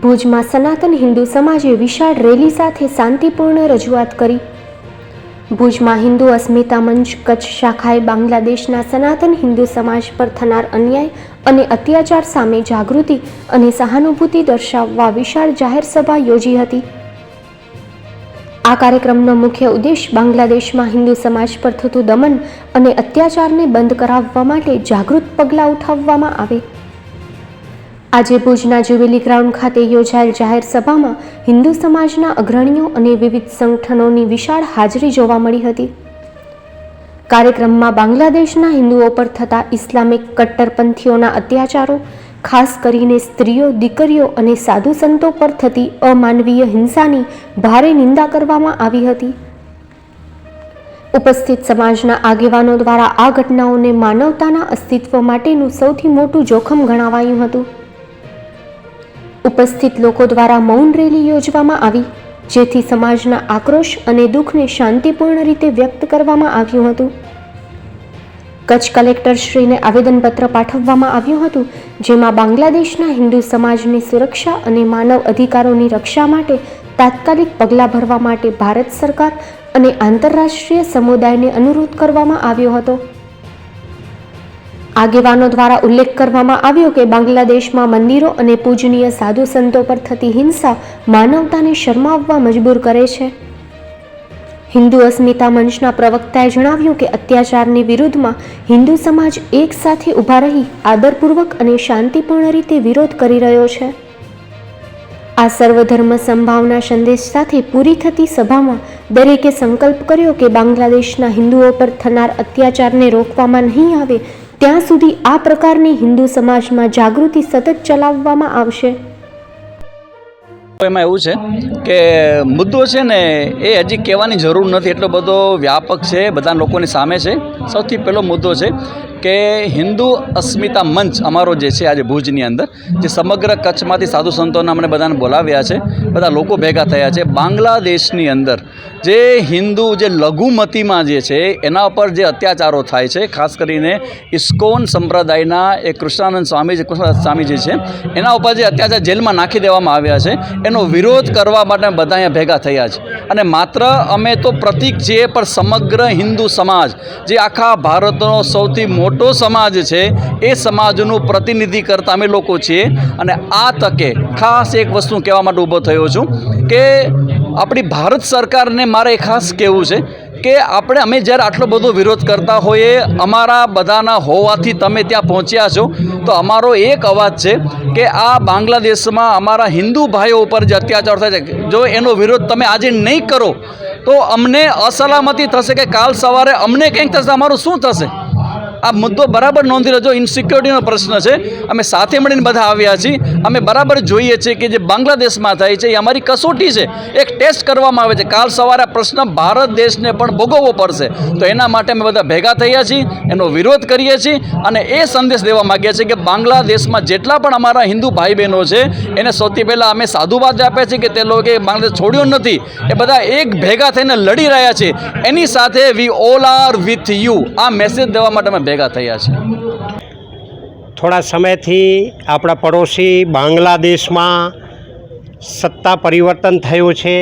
ભુજમાં સનાતન હિન્દુ સમાજે વિશાળ રેલી સાથે શાંતિપૂર્ણ રજૂઆત કરી. ભુજમાં હિન્દુ અસ્મિતા મંચ કચ્છ શાખાએ બાંગ્લાદેશના સનાતન હિન્દુ સમાજ પર થનાર અન્યાય અને અત્યાચાર સામે જાગૃતિ અને સહાનુભૂતિ દર્શાવવા વિશાળ જાહેર સભા યોજી હતી. આ કાર્યક્રમનો મુખ્ય ઉદ્દેશ બાંગ્લાદેશમાં હિન્દુ સમાજ પર થતું દમન અને અત્યાચારને બંધ કરાવવા માટે જાગૃત પગલાં ઉઠાવવામાં આવે. આજે ભુજના જ્યુબિલી ગ્રાઉન્ડ ખાતે યોજાયેલ જાહેર સભામાં હિન્દુ સમાજના અગ્રણીઓ અને વિવિધ સંગઠનોની વિશાળ હાજરી જોવા મળી હતી. કાર્યક્રમમાં બાંગ્લાદેશના હિન્દુઓ પર થતા ઇસ્લામિક કટ્ટરપંથીઓના અત્યાચારો, ખાસ કરીને સ્ત્રીઓ, દીકરીઓ અને સાધુ સંતો પર થતી અમાનવીય હિંસાની ભારે નિંદા કરવામાં આવી હતી. ઉપસ્થિત સમાજના આગેવાનો દ્વારા આ ઘટનાઓને માનવતાના અસ્તિત્વ માટેનું સૌથી મોટું જોખમ ગણાવાયું હતું. ઉપસ્થિત લોકો દ્વારા મૌન રેલી યોજવામાં આવી, જેથી સમાજના આક્રોશ અને દુઃખને શાંતિપૂર્ણ રીતે વ્યક્ત કરવામાં આવ્યું હતું. કચ્છ કલેક્ટરશ્રીને આવેદનપત્ર પાઠવવામાં આવ્યું હતું, જેમાં બાંગ્લાદેશના હિન્દુ સમાજની સુરક્ષા અને માનવ અધિકારોની રક્ષા માટે તાત્કાલિક પગલાં ભરવા માટે ભારત સરકાર અને આંતરરાષ્ટ્રીય સમુદાયને અનુરોધ કરવામાં આવ્યો હતો. આગેવાનો દ્વારા ઉલ્લેખ કરવામાં આવ્યો કે બાંગ્લાદેશમાં મંદિરો અને પૂજનીય સાધુ સંતો પર થતી હિંસા માનવતાને શરમાવવા મજબૂર કરે છે. હિન્દુ અસ્મિતા મંચના પ્રવક્તાએ જણાવ્યું કે અત્યાચારની વિરુદ્ધમાં હિન્દુ સમાજ એક સાથે ઊભા રહી આદરપૂર્વક અને શાંતિપૂર્ણ રીતે વિરોધ કરી રહ્યો છે. આ સર્વધર્મ સંભાવના સંદેશ સાથે પૂરી થતી સભામાં દરેકે સંકલ્પ કર્યો કે બાંગ્લાદેશના હિન્દુઓ પર થનાર અત્યાચારને રોકવામાં નહીં આવે ત્યાં સુધી આ પ્રકારની હિન્દુ સમાજમાં જાગૃતિ સતત ચલાવવામાં આવશે. એમાં એવું છે કે મુદ્દો છે ને એ હજી કહેવાની જરૂર નથી, એટલો બધો વ્યાપક છે, બધા લોકોની સામે છે. સૌથી પહેલો મુદ્દો છે કે હિન્દુ અસ્મિતા મંચ અમારો જે છે આજે ભુજની અંદર, જે સમગ્ર કચ્છમાંથી સાધુ સંતોને અમને બધાને બોલાવ્યા છે, બધા લોકો ભેગા થયા છે. બાંગ્લાદેશની અંદર જે હિન્દુ જે લઘુમતીમાં જે છે એના ઉપર જે અત્યાચારો થાય છે, ખાસ કરીને ઇસ્કોન સંપ્રદાયના એ કૃષ્ણાનંદ સ્વામીજી છે એના ઉપર જે અત્યાચાર જેલમાં નાખી દેવામાં આવ્યા છે, એનો વિરોધ કરવા માટે બધા અહીંયા ભેગા થયા છે. અને માત્ર અમે તો પ્રતીક છીએ, પણ સમગ્ર હિન્દુ સમાજ જે આખા ભારતનો સૌથી મોટો સમાજ છે એ સમાજનું પ્રતિનિધિ કરતા અમે લોકો છીએ. અને આ તકે ખાસ એક વસ્તુ કહેવા માટે ઊભો થયો છું કે આપણી ભારત સરકારને મારે ખાસ કહેવું છે કે અમે જ્યારે આટલો બધો વિરોધ કરતા હોઈએ, અમારા બધાના હોવાથી તમે ત્યાં પહોંચ્યા છો, તો અમારો એક અવાજ છે કે આ બાંગ્લાદેશમાં અમારા હિન્દુ ભાઈઓ ઉપર જે અત્યાચાર થાય છે, જો એનો વિરોધ તમે આજે નહીં કરો તો અમને અસલામતી થશે કે કાલ સવારે અમને કંઈક થશે. અમારું શું થશે? આ મુદ્દો બરાબર નોંધી લેજો. ઇન્સિક્યોરિટીનો પ્રશ્ન છે. અમે સાથે મળીને બધા આવ્યા છીએ. અમે બરાબર જોઈએ છીએ કે જે બાંગ્લાદેશમાં થાય છે એ અમારી કસોટી છે, એક ટેસ્ટ કરવામાં આવે છે. કાલ સવારે પ્રશ્ન ભારત દેશને પણ ભોગવવો પડશે. તો એના માટે અમે બધા ભેગા થયા છીએ, એનો વિરોધ કરીએ છીએ અને એ સંદેશ દેવા માગીએ છીએ કે બાંગ્લાદેશમાં જેટલા પણ અમારા હિન્દુ ભાઈ બહેનો છે એને સૌથી પહેલાં અમે સાધુવાદ આપ્યા છીએ કે તે લોકોએ બાંગ્લાદેશ છોડ્યો નથી, એ બધા એક ભેગા થઈને લડી રહ્યા છે. એની સાથે we all are with you, આ મેસેજ દેવા માટે અમે ભેગા થયા છે. થોડા સમયથી આપણા પડોશી બાંગ્લાદેશમાં સત્તા પરિવર્તન થયું છે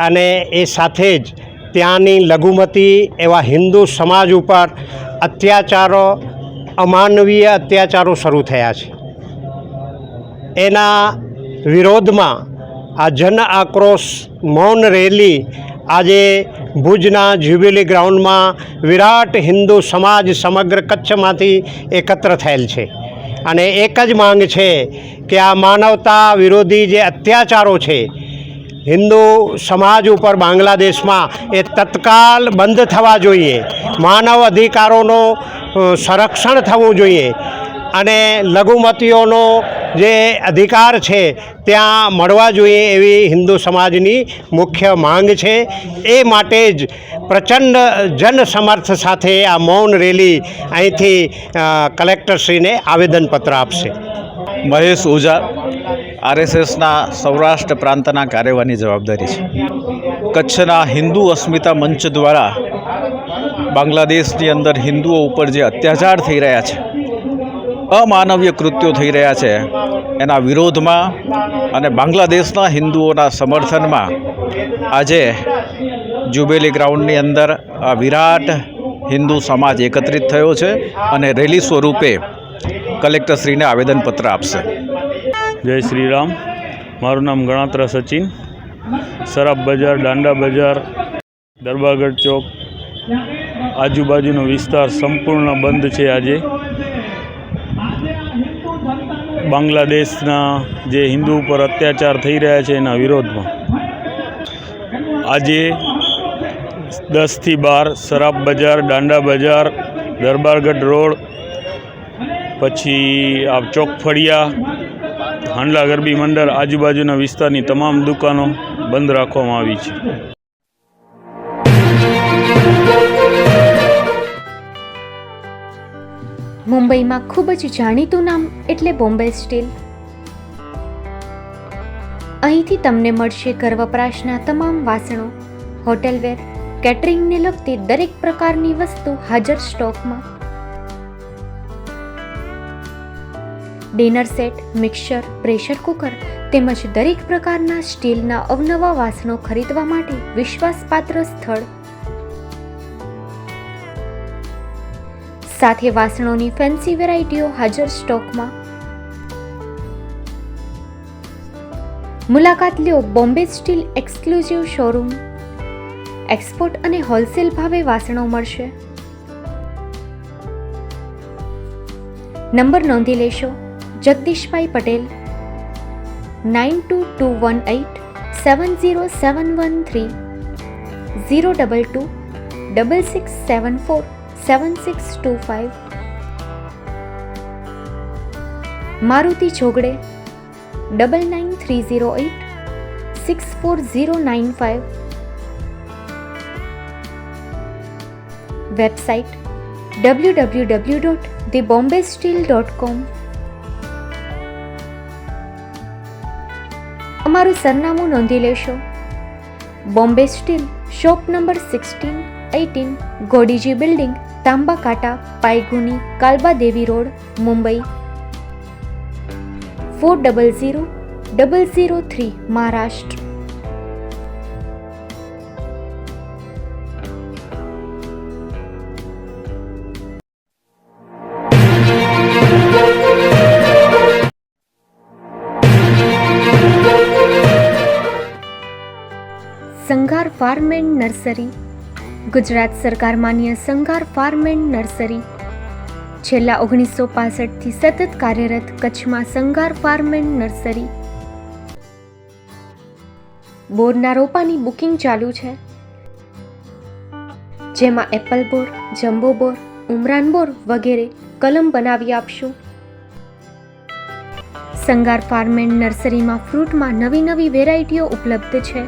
અને એ સાથે જ ત્યાંની લઘુમતી એવા હિન્દુ સમાજ ઉપર અત્યાચારો, અમાનવીય અત્યાચારો શરૂ થયા છે. એના વિરોધમાં આ જન આક્રોશ મૌન રેલી આજે ભુજના જ્યુબિલી ગ્રાઉન્ડમાં વિરાટ હિન્દુ સમાજ સમગ્ર કચ્છમાંથી એકત્ર થયેલ છે. અને એક જ માંગ છે કે આ માનવતા વિરોધી જે અત્યાચારો છે હિન્દુ સમાજ ઉપર બાંગ્લાદેશમાં એ તત્કાલ બંધ થવા જોઈએ. માનવ અધિકારોનું સંરક્ષણ થવું જોઈએ અને લઘુમતીઓનો જે અધિકાર છે ત્યાં મળવા જોઈએ એવી હિન્દુ સમાજની મુખ્ય માંગ છે. એ માટે જ પ્રચંડ જનસમર્થ સાથે આ મૌન રેલી અહીંથી કલેક્ટરશ્રીને આવેદનપત્ર આપશે. મહેશ ઓઝા, આરએસએસના સૌરાષ્ટ્ર પ્રાંતના કાર્યવાહની જવાબદારી છે. કચ્છના હિન્દુ અસ્મિતા મંચ દ્વારા બાંગ્લાદેશની અંદર હિન્દુઓ ઉપર જે અત્યાચાર થઈ રહ્યા છે, અમાનવીય કૃત્યો થઈ રહ્યા છે, એના વિરોધમાં અને બાંગ્લાદેશના હિન્દુઓના સમર્થનમાં આજે જુબેલી ગ્રાઉન્ડની અંદર આ વિરાટ હિન્દુ સમાજ એકત્રિત થયો છે અને રેલી સ્વરૂપે કલેક્ટરશ્રીને આવેદનપત્ર આપશે. જય શ્રી રામ. મારું નામ ગણાત્રા સચિન. સરાફ બજાર, દાંડા બજાર, દરબારગઢ ચોક, આજુબાજુનો વિસ્તાર સંપૂર્ણ બંધ છે. આજે બાંગ્લાદેશના જે હિન્દુ ઉપર અત્યાચાર થઈ રહ્યા છે એના વિરોધમાં આજે 10 થી 12 સરાફ બજાર, દાંડા બજાર, દરબારગઢ રોડ, પછી આ ચોક ફળિયા, હાંડલા ગરબી મંડળ, આજુબાજુના વિસ્તારની તમામ દુકાનો બંધ રાખવામાં આવી છે. મુંબઈમાં ખૂબ જ જાણીતું નામ એટલે બોમ્બે સ્ટીલ. અહીંથી તમને મળશે ઘર વપરાશના તમામ વાસણો, હોટેલવેર, કેટરિંગને લગતી દરેક પ્રકારની વસ્તુ હાજર સ્ટોકમાં. Dinner set, mixer, pressure cooker તેમજ દરેક પ્રકારના સ્ટીલના અવનવા વાસણો ખરીદવા માટે વિશ્વાસપાત્ર સ્થળ. સાથે વાસણોની ફેન્સી વેરાયટીઓ હાજર સ્ટોકમાં. મુલાકાત લ્યો Bombay steel exclusive showroom. Export અને હોલસેલ ભાવે વાસણો મળશે. નંબર નોંધી લેશો. જગદીશભાઈ પટેલ, 9221870713, 022 6674 7625. મારુતિ જોગડે, 9930864095. Website www.thebombasteel.com. અમારું સરનામું નોંધી લેશો. Bombay steel, shop number 16-18, Godiji building, Tamba Kanta, Pydhonie, Kalba Devi road, Mumbai 400003, Maharashtra. Sanghar farm and nursery. Gujarat સરકાર માન્ય સંઘાર ફાર્મ એન્ડ નર્સરી છેલ્લા 1965થી સતત કાર્યરત કચ્છમાં સંઘાર ફાર્મ એન્ડ નર્સરી. બોરના રોપાની બુકિંગ ચાલુ છે, જેમાં એપલ બોર, જમ્બો બોર, ઉમરાન બોર વગેરે કલમ બનાવી આપશું. સંઘાર ફાર્મ એન્ડ નર્સરીમાં ફ્રૂટમાં નવી નવી વેરાયટીઓ ઉપલબ્ધ છે,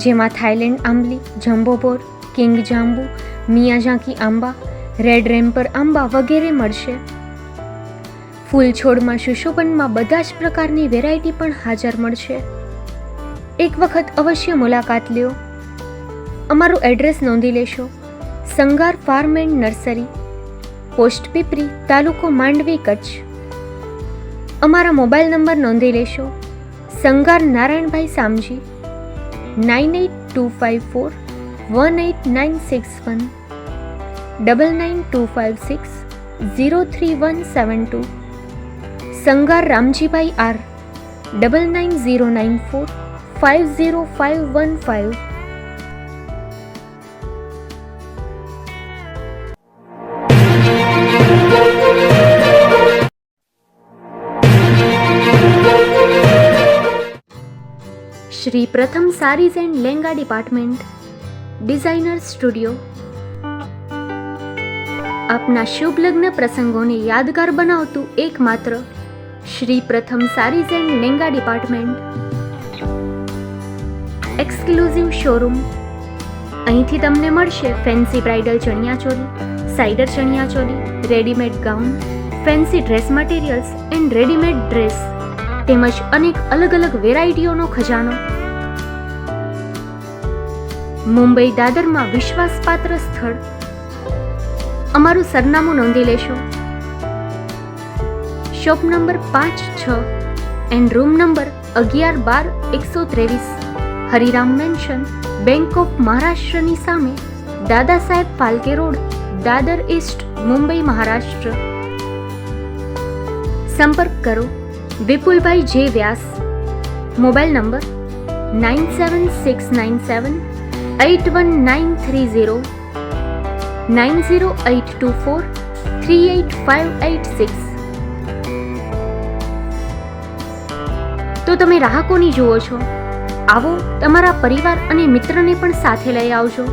જેમાં થાઈલેન્ડ આંબલી, જમ્બો બોર, કિંગ જાંબુ, મિયાઝાકી આંબા, રેડ રેમ્પર આંબા વગેરે મળશે. ફૂલ છોડમાં સુશોભનમાં બધા જ પ્રકારની વેરાયટી પણ હાજર મળશે. એક વખત અવશ્ય મુલાકાત લ્યો. અમારું એડ્રેસ નોંધી લેશો. Sanghar farm and nursery, post Pipri, તાલુકો માંડવી, કચ્છ. અમારા મોબાઈલ નંબર નોંધી લેશો. Sanghar Narayanbhai Samji, 9825418961, 9925603172. Sanghar Ramjibhai R, 9909450515. Shri Pratham saris and lehenga department, designer studio. આપના શુભ લગ્ન પ્રસંગોને યાદગાર બનાવતું એકમાત્ર Shri Pratham saris and lehenga department, exclusive showroom. અહીંથી તમને મળશે ફેન્સી બ્રાઇડલ ચણિયાચોલી, સાઇડર chaniya choli, readymade gown, fancy dress materials and readymade dress તેમજ અનેક અલગ અલગ વેરાયટીઓનો ખજાનો. મુંબઈ દાદરમાં વિશ્વાસપાત્ર સ્થળ. અમારું સરનામું નોંધી લેશો. Shop number 5-6, and room number 11-12-123, Hariram mansion, bank of મહારાષ્ટ્રની સામે, દાદા સાહેબ ફાલ્કે રોડ, દાદર ઈસ્ટ, મુંબઈ, મહારાષ્ટ્ર. સંપર્ક કરો વિપુલભાઈ જે વ્યાસ. Mobile number 9769781930, 9082438586. તો તમે રાહ કોની જુઓ છો? આવો, તમારા પરિવાર અને મિત્રને પણ સાથે લઈ આવજો.